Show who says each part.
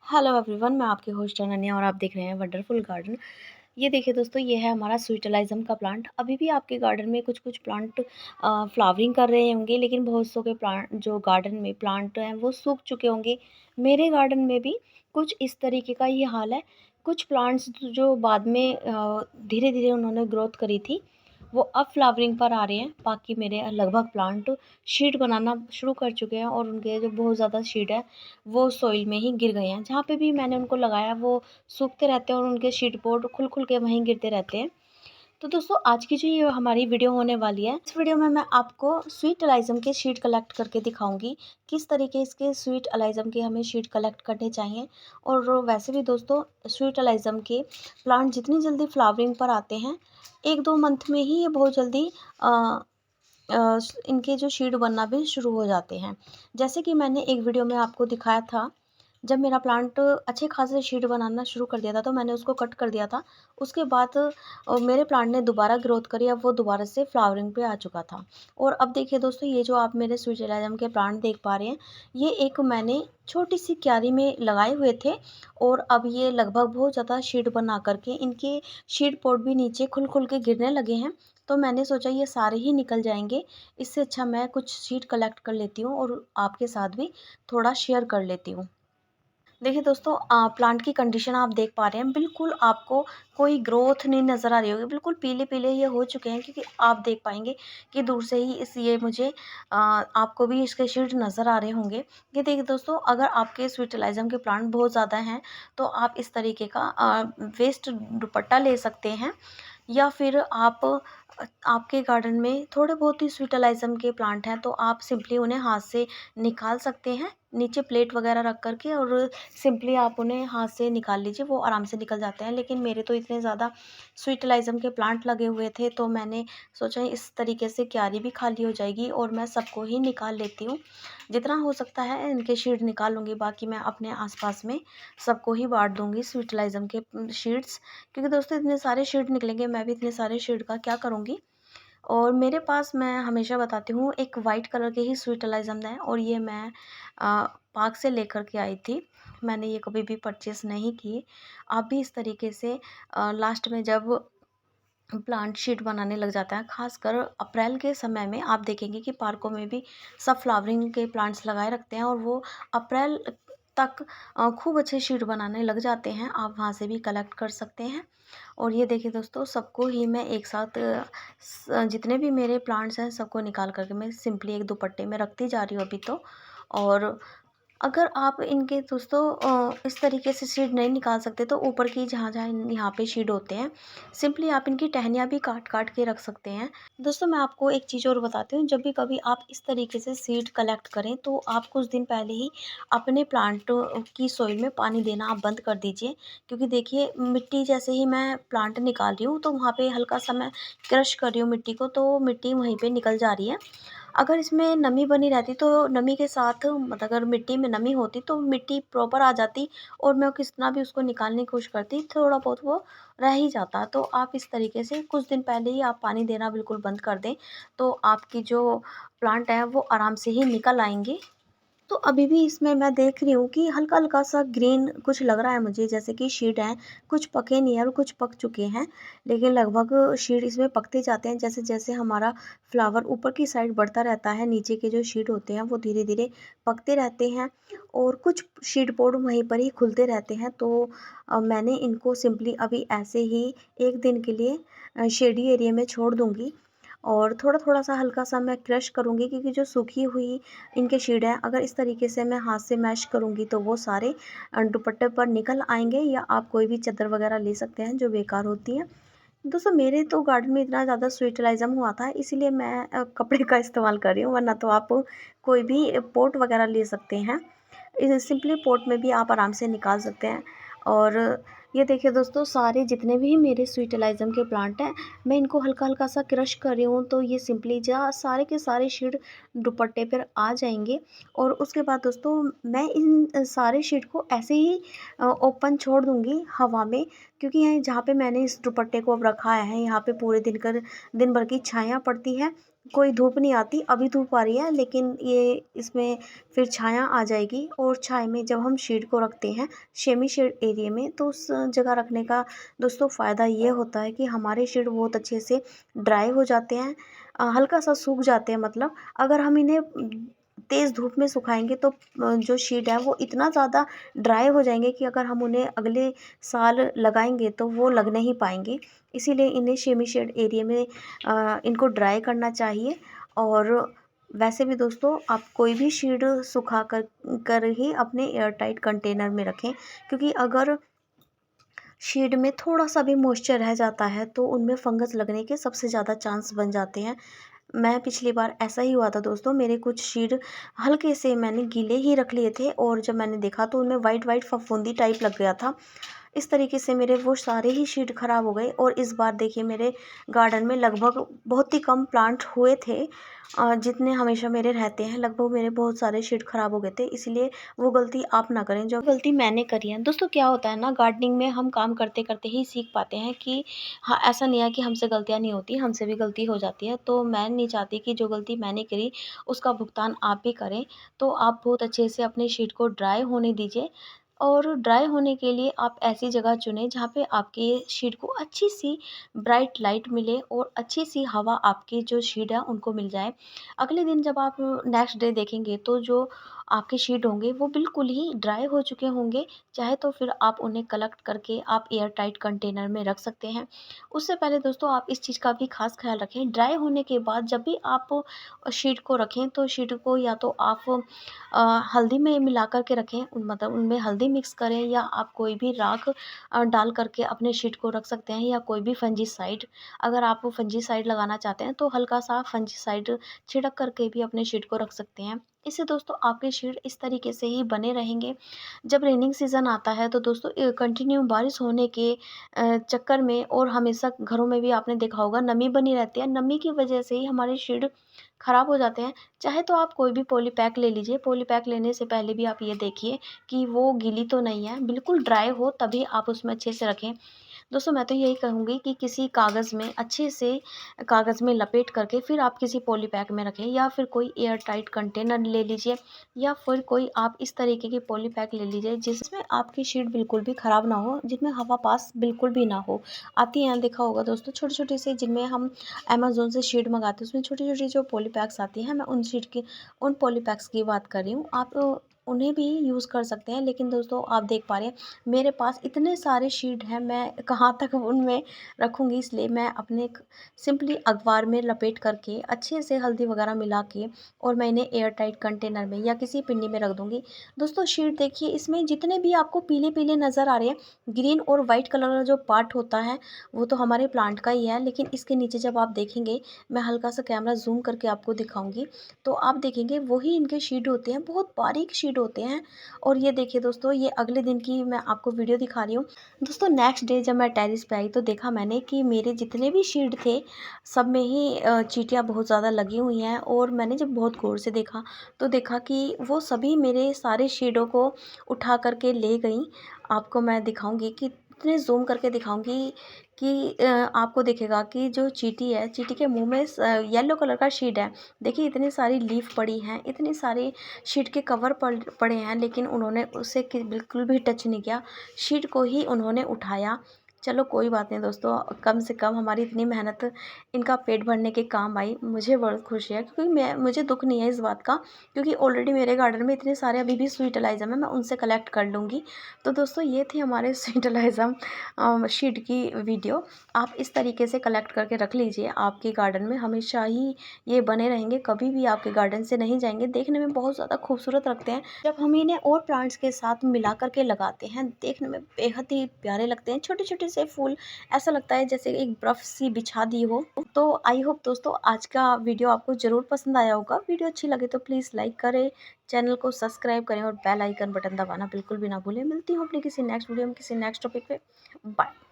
Speaker 1: Hello everyone, मैं आपकी host Ananya और आप देख रहे हैं वंडरफुल गार्डन। ये देखिए दोस्तों, ये है हमारा स्वीटलाइज़म का प्लांट। अभी भी आपके गार्डन में कुछ-कुछ प्लांट फ्लावरिंग कर रहे होंगे, लेकिन बहुत सौ के प्लांट जो गार्डन में प्लांट हैं वो सूख चुके होंगे। मेरे गार्डन में भी कुछ इस तरीके का ही हाल है। कुछ प्लांट्स जो बाद में धीरे-धीरे उन्होंने ग्रोथ करी थी, वो अब फ्लावरिंग पर आ रहे हैं। बाकी मेरे लगभग प्लांट शीड बनाना शुरू कर चुके हैं और उनके जो बहुत ज़्यादा शीड है वो सॉइल में ही गिर गए हैं। जहाँ पे भी मैंने उनको लगाया वो सूखते रहते हैं और उनके शीट बोर्ड खुल-खुल के वहीं गिरते रहते हैं। तो दोस्तों, आज की जो ये हमारी वीडियो होने वाली है, इस वीडियो में मैं आपको स्वीट एलाइज़म के शीट कलेक्ट करके दिखाऊँगी, किस तरीके इसके स्वीट एलाइज़म के हमें शीट कलेक्ट करने चाहिए। और वैसे भी दोस्तों, स्वीट एलाइज़म के प्लांट जितनी जल्दी फ्लावरिंग पर आते हैं, 1-2 मंथ में ही ये बहुत जल्दी अ इनके जो शीड बनना भी शुरू हो जाते हैं। जैसे कि मैंने एक वीडियो में आपको दिखाया था, जब मेरा प्लांट अच्छे खासे शीड बनाना शुरू कर दिया था, तो मैंने उसको कट कर दिया था। उसके बाद मेरे प्लांट ने दोबारा ग्रोथ करी, अब वो दोबारा से फ्लावरिंग पे आ चुका था। और अब देखिए दोस्तों, ये जो आप मेरे स्विट्ज़रलैंड के प्लांट देख पा रहे हैं, ये एक मैंने छोटी-सी क्यारी में लगाए हुए थे और अब ये लगभग बहुत ज़्यादा शीड बना कर के इनके शीड पॉट भी नीचे खुल-खुल के गिरने लगे हैं। तो मैंने सोचा ये सारे ही निकल जाएँगे, इससे अच्छा मैं कुछ शीड कलेक्ट कर लेती हूँ और आपके साथ भी थोड़ा शेयर कर लेती हूँ। देखिए दोस्तों, प्लांट की कंडीशन आप देख पा रहे हैं, बिल्कुल आपको कोई ग्रोथ नहीं नज़र आ रही होगी, बिल्कुल पीले-पीले ये हो चुके हैं, क्योंकि आप देख पाएँगे कि दूर से ही इस ये मुझे आपको भी इसके शीड नज़र आ रहे होंगे। ये देखिए दोस्तों, अगर आपके स्विट्ज़रलैंड के प्लांट बहुत ज़्यादा हैं, तो आप इस तरीके का वेस्ट दुपट्टा ले सकते हैं, या फिर आपके गार्डन में थोड़े बहुत ही स्वीटलाइज़म के प्लांट हैं, तो आप सिंपली उन्हें हाथ से निकाल सकते हैं। नीचे प्लेट वगैरह रख कर के और सिंपली आप उन्हें हाथ से निकाल लीजिए, वो आराम से निकल जाते हैं। लेकिन मेरे तो इतने ज़्यादा स्वीटलाइज़म के प्लांट लगे हुए थे, तो मैंने सोचा इस तरीके से क्यारी भी खाली हो जाएगी और मैं सबको ही निकाल लेती हूँ। जितना हो सकता है इनके शीड निकाल लूँगी, बाकी मैं अपने आस-पास में सबको ही बाँट दूँगी स्वीटलाइज़म के शीड्स। क्योंकि दोस्तों, इतने सारे शीड निकलेंगे, मैं भी इतने सारे शीड का क्या करूँगी। और मेरे पास, मैं हमेशा बताती हूँ, एक वाइट कलर के ही स्वीटलाइज़म है और ये मैं पार्क से लेकर के आई थी। मैंने ये कभी भी परचेज़ नहीं किए। आप भी इस तरीके से लास्ट में जब प्लांट शीट बनाने लग जाता है, ख़ासकर अप्रैल के समय में आप देखेंगे कि पार्कों में भी सब फ्लावरिंग के प्लांट्स लगाए रखते हैं और वो अप्रैल तक खूब अच्छे शीट बनाने लग जाते हैं। आप वहाँ से भी कलेक्ट कर सकते हैं। और ये देखिए दोस्तों, सबको ही मैं एक साथ जितने भी मेरे प्लांट्स हैं सबको निकाल करके मैं सिंपली एक दुपट्टे में रखती जा रही हूँ अभी तो। और अगर आप इनके दोस्तों इस तरीके से शीड नहीं निकाल सकते, तो ऊपर की जहाँ-जहाँ यहाँ पे शीड होते हैं, सिंपली आप इनकी टहनियाँ भी काट-काट के रख सकते हैं। दोस्तों, मैं आपको एक चीज़ और बताती हूँ, जब भी कभी आप इस तरीके से सीड कलेक्ट करें, तो आप कुछ दिन पहले ही अपने प्लांट की सॉइल में पानी देना आप बंद कर दीजिए। क्योंकि देखिए, मिट्टी जैसे ही मैं प्लांट निकाल रही हूँ, तो वहाँ पे हल्का-सा मैं क्रश कर रही हूँ मिट्टी को, तो मिट्टी वहीं पे निकल जा रही है। अगर इसमें नमी बनी रहती, तो नमी के साथ मतलब अगर मिट्टी में नमी होती तो मिट्टी प्रॉपर आ जाती और मैं कितना भी उसको निकालने की कोशिश करती, थोड़ा बहुत वो रह ही जाता। तो आप इस तरीके से कुछ दिन पहले ही आप पानी देना बिल्कुल बंद कर दें, तो आपकी जो प्लांट है वो आराम से ही निकल आएँगे। तो अभी भी इसमें मैं देख रही हूँ कि हल्का-हल्का सा ग्रीन कुछ लग रहा है मुझे, जैसे कि शीड हैं, कुछ पके नहीं हैं और कुछ पक चुके हैं। लेकिन लगभग शीड इसमें पकते जाते हैं, जैसे-जैसे हमारा फ्लावर ऊपर की साइड बढ़ता रहता है, नीचे के जो शीड होते हैं वो धीरे-धीरे पकते रहते हैं और कुछ शीड पोड वहीं पर ही खुलते रहते हैं। तो मैंने इनको सिंपली अभी ऐसे ही 1 दिन के लिए शेडी एरिया में छोड़ दूँगी और थोड़ा-थोड़ा सा हल्का-सा मैं क्रश करूँगी, क्योंकि जो सूखी हुई इनके शीड हैं, अगर इस तरीके से मैं हाथ से मैश करूँगी तो वो सारे दुपट्टे पर निकल आएँगे, या आप कोई भी चादर वगैरह ले सकते हैं जो बेकार होती हैं। दोस्तों, मेरे तो गार्डन में इतना ज़्यादा स्वीटलाइज़म हुआ था, इसीलिए मैं कपड़े का इस्तेमाल कर रही हूँ, वरना तो आप कोई भी पॉट वगैरह ले सकते हैं। सिंपली पॉट में भी आप आराम से निकाल सकते हैं। और ये देखिए दोस्तों, सारे जितने भी मेरे स्वीटलाइज़म के प्लांट हैं, मैं इनको हल्का-हल्का सा क्रश कर रही हूँ, तो ये सिंपली जा सारे के सारे शीड दुपट्टे पर आ जाएँगे। और उसके बाद दोस्तों, मैं इन सारे शीट को ऐसे ही ओपन छोड़ दूँगी हवा में, क्योंकि यहाँ जहाँ पे मैंने इस दुपट्टे को अब रखा है, यहाँ पे पूरे दिन भर की छाया पड़ती है, कोई धूप नहीं आती। अभी धूप आ रही है लेकिन ये इसमें फिर छाया आ जाएगी, और छाया में जब हम शीट को रखते हैं सेमी शेड एरिया में, तो उस जगह रखने का दोस्तों फ़ायदा ये होता है कि हमारे शीट बहुत अच्छे से ड्राई हो जाते हैं, हल्का सा सूख जाते हैं। मतलब अगर हम इन्हें तेज़ धूप में सुखाएंगे तो जो शीट है वो इतना ज़्यादा ड्राई हो जाएंगे कि अगर हम उन्हें अगले साल लगाएंगे तो वो लग नहीं पाएंगे। इसीलिए इन्हें सेमी शेड एरिया में इनको ड्राई करना चाहिए। और वैसे भी दोस्तों आप कोई भी शीट सुखा कर ही अपने एयर टाइट कंटेनर में रखें, क्योंकि अगर शीट में थोड़ा सा भी मॉइस्चर रह जाता है तो उनमें फंगस लगने के सबसे ज़्यादा चांस बन जाते हैं। मैं पिछली बार ऐसा ही हुआ था दोस्तों, मेरे कुछ शीट हल्के से मैंने गीले ही रख लिए थे और जब मैंने देखा तो उनमें वाइट वाइट फफूंदी टाइप लग गया था। इस तरीके से मेरे वो सारे ही शीट ख़राब हो गए। और इस बार देखिए मेरे गार्डन में लगभग बहुत ही कम प्लांट हुए थे, जितने हमेशा मेरे रहते हैं। लगभग मेरे बहुत सारे शीट ख़राब हो गए थे, इसलिए वो गलती आप ना करें जो गलती मैंने करी है। दोस्तों क्या होता है ना, गार्डनिंग में हम काम करते करते ही सीख पाते हैं कि हाँ, ऐसा नहीं है कि हमसे गलतियाँ नहीं होती, हमसे भी गलती हो जाती है। तो मैं नहीं चाहती कि जो गलती मैंने करी उसका भुगतान आप भी करें। तो आप बहुत अच्छे से अपने शीट को ड्राई होने दीजिए, और ड्राई होने के लिए आप ऐसी जगह चुनें जहाँ पे आपके शीट को अच्छी सी ब्राइट लाइट मिले और अच्छी सी हवा आपकी जो शीट है उनको मिल जाए। अगले दिन जब आप नेक्स्ट डे देखेंगे तो जो आपके शीट होंगे वो बिल्कुल ही ड्राई हो चुके होंगे। चाहे तो फिर आप उन्हें कलेक्ट करके आप एयर टाइट कंटेनर में रख सकते हैं। उससे पहले दोस्तों आप इस चीज़ का भी खास ख्याल रखें, ड्राई होने के बाद जब भी आप शीट को रखें तो शीट को या तो आप हल्दी में मिला कर के रखें, मतलब उनमें हल्दी मिक्स करें, या आप कोई भी राख डाल करके अपने शीट को रख सकते हैं, या कोई भी फंजीसाइड, अगर आप फंजीसाइड लगाना चाहते हैं तो हल्का सा फंजीसाइड छिड़क करके भी अपने शीट को रख सकते हैं। इससे दोस्तों आपके शीट इस तरीके से ही बने रहेंगे। जब रेनिंग सीज़न आता है तो दोस्तों कंटिन्यू बारिश होने के चक्कर में, और हमेशा घरों में भी आपने देखा होगा नमी बनी रहती है, नमी की वजह से ही हमारे शीट ख़राब हो जाते हैं। चाहे तो आप कोई भी पॉली पैक ले लीजिए, पॉली पैक लेने से पहले भी आप ये देखिए कि वो गीली तो नहीं है, बिल्कुल ड्राई हो तभी आप उसमें अच्छे से रखें। दोस्तों मैं तो यही कहूँगी कि किसी कागज़ में अच्छे से कागज़ में लपेट करके फिर आप किसी पॉली पैक में रखें, या फिर कोई एयर टाइट कंटेनर ले लीजिए, या फिर कोई आप इस तरीके की पॉली पैक ले लीजिए जिसमें आपकी शीट बिल्कुल भी ख़राब ना हो, जिसमें हवा पास बिल्कुल भी ना हो। आपके यहाँ देखा होगा दोस्तों छोटे-छोटे से, जिनमें हम अमेज़न से शीट मँगाते हैं उसमें छोटी-छोटी जो पॉली पैक्स आती हैं, मैं उन पॉली पैक्स की बात कर रही हूँ। आप उन्हें भी यूज़ कर सकते हैं। लेकिन दोस्तों आप देख पा रहे हैं मेरे पास इतने सारे शीट हैं, मैं कहाँ तक उनमें रखूँगी, इसलिए मैं अपने सिंपली अखबार में लपेट करके अच्छे से हल्दी वगैरह मिला के, और मैं इन्हें एयर टाइट कंटेनर में या किसी पिन्नी में रख दूँगी। दोस्तों शीट देखिए, इसमें जितने भी आपको पीले-पीले नज़र आ रहे हैं, ग्रीन और वाइट कलर का जो पार्ट होता है वो तो हमारे प्लांट का ही है, लेकिन इसके नीचे जब आप देखेंगे, मैं हल्का सा कैमरा ज़ूम करके आपको दिखाऊँगी, तो आप देखेंगे वही इनके शीट होते हैं, बहुत बारीक शीट होते हैं। और ये देखिए दोस्तों, ये अगले दिन की मैं आपको वीडियो दिखा रही हूँ। दोस्तों नेक्स्ट डे जब मैं टेरेस पे आई तो देखा मैंने कि मेरे जितने भी शीट थे सब में ही चींटियाँ बहुत ज़्यादा लगी हुई हैं। और मैंने जब बहुत गौर से देखा तो देखा कि वो सभी मेरे सारे शीटों को उठा करके ले गईं। आपको मैं दिखाऊंगी कि इतने ज़ूम करके दिखाऊंगी कि आपको दिखेगा कि जो चींटी है, चींटी के मुंह में येलो कलर का शीट है। देखिए इतनी सारी लीफ पड़ी हैं, इतनी सारी शीट के कवर पड़े हैं, लेकिन उन्होंने उसे बिल्कुल भी टच नहीं किया, शीट को ही उन्होंने उठाया। चलो कोई बात नहीं दोस्तों, कम से कम हमारी इतनी मेहनत इनका पेट भरने के काम आई। मुझे बहुत खुशी है, क्योंकि मुझे दुख नहीं है इस बात का, क्योंकि ऑलरेडी मेरे गार्डन में इतने सारे अभी भी स्वीटलाइज़म है, मैं उनसे कलेक्ट कर लूँगी। तो दोस्तों ये थी हमारे स्वीटलाइज़म शीट की वीडियो। आप इस तरीके से कलेक्ट करके रख लीजिए, आपके गार्डन में हमेशा ही ये बने रहेंगे, कभी भी आपके गार्डन से नहीं जाएंगे। देखने में बहुत ज़्यादा खूबसूरत लगते हैं, जब हम इन्हें और प्लांट्स के साथ मिला करके लगाते हैं, देखने में बेहद ही प्यारे लगते हैं। छोटे छोटे से फूल, ऐसा लगता है जैसे एक बर्फ़ सी बिछा दी हो। तो आई होप दोस्तों आज का वीडियो आपको ज़रूर पसंद आया होगा। वीडियो अच्छी लगे तो प्लीज़ लाइक करें, चैनल को सब्सक्राइब करें और बेल आइकन बटन दबाना बिल्कुल भी ना भूलें। मिलती हूँ अपनी किसी नेक्स्ट वीडियो में किसी नेक्स्ट टॉपिक पे। बाय।